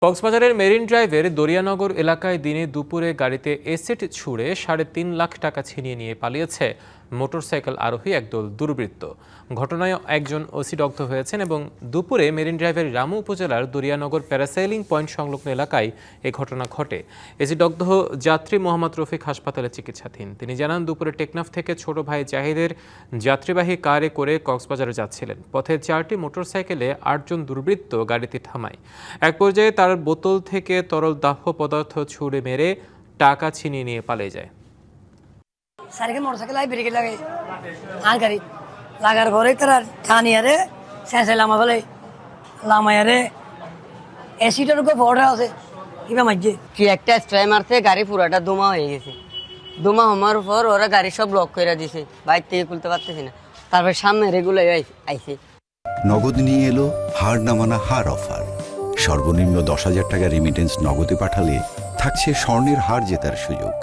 কক্সবাজারের মেরিন ড্রাইভের দরিয়ানগর এলাকায় দিনে দুপুরে গাড়িতে এসিড ছুড়ে ৩.৫ লাখ টাকা ছিনিয়ে নিয়ে পালিয়েছে মোটরসাইকেল আরোহী একদল দুর্বৃত্ত। ঘটনায় একজন ওসি দগ্ধ হয়েছেন এবং দুপুরে মেরিন ড্রাইভের রামু উপজেলার দরিয়ানগর প্যারাসেলিং পয়েন্ট সংলগ্ন এলাকায় এ ঘটনা ঘটে। এসি দগ্ধ যাত্রী মোহাম্মদ রফিক হাসপাতালে চিকিৎসাধীন। তিনি জানান, দুপুরে টেকনাফ থেকে ছোট ভাই জাহিদের যাত্রীবাহী কারে করে কক্সবাজারে যাচ্ছিলেন। পথে 4টি মোটরসাইকেলে 8 জন দুর্বৃত্ত গাড়িটি থামায়। এক পর্যায়ে তার বোতল থেকে তরল দাহ্য পদার্থ ছুড়ে মেরে টাকা ছিনিয়ে নিয়ে পালিয়ে যায়। সারকে মোটরসাইকেল আই ব্রেক লাগে আর গাড়ি লাগার ঘরে তারা ঠানিয়ারে শেষে লামা ফেলে লামায়ারে এসিটার উপর ফোড়া আছে কিবা মাঝে কি একটা স্ট্রাই মারছে, গাড়ি পুরাটা দোমা হয়ে গেছে। দোমা হওয়ার পর ওরা গাড়ি সব লক করে দিছে, বাইক থেকে খুলতে পারতেছি না। তারপর সামনে রেগুলার আইছে। নগদ নিয়ে এলো হার না মানা হার অফার। সর্বনিম্ন 10,000 টাকা রেমিটেন্স নগদে পাঠালে থাকছে স্বর্ণের হার জেতার সুযোগ।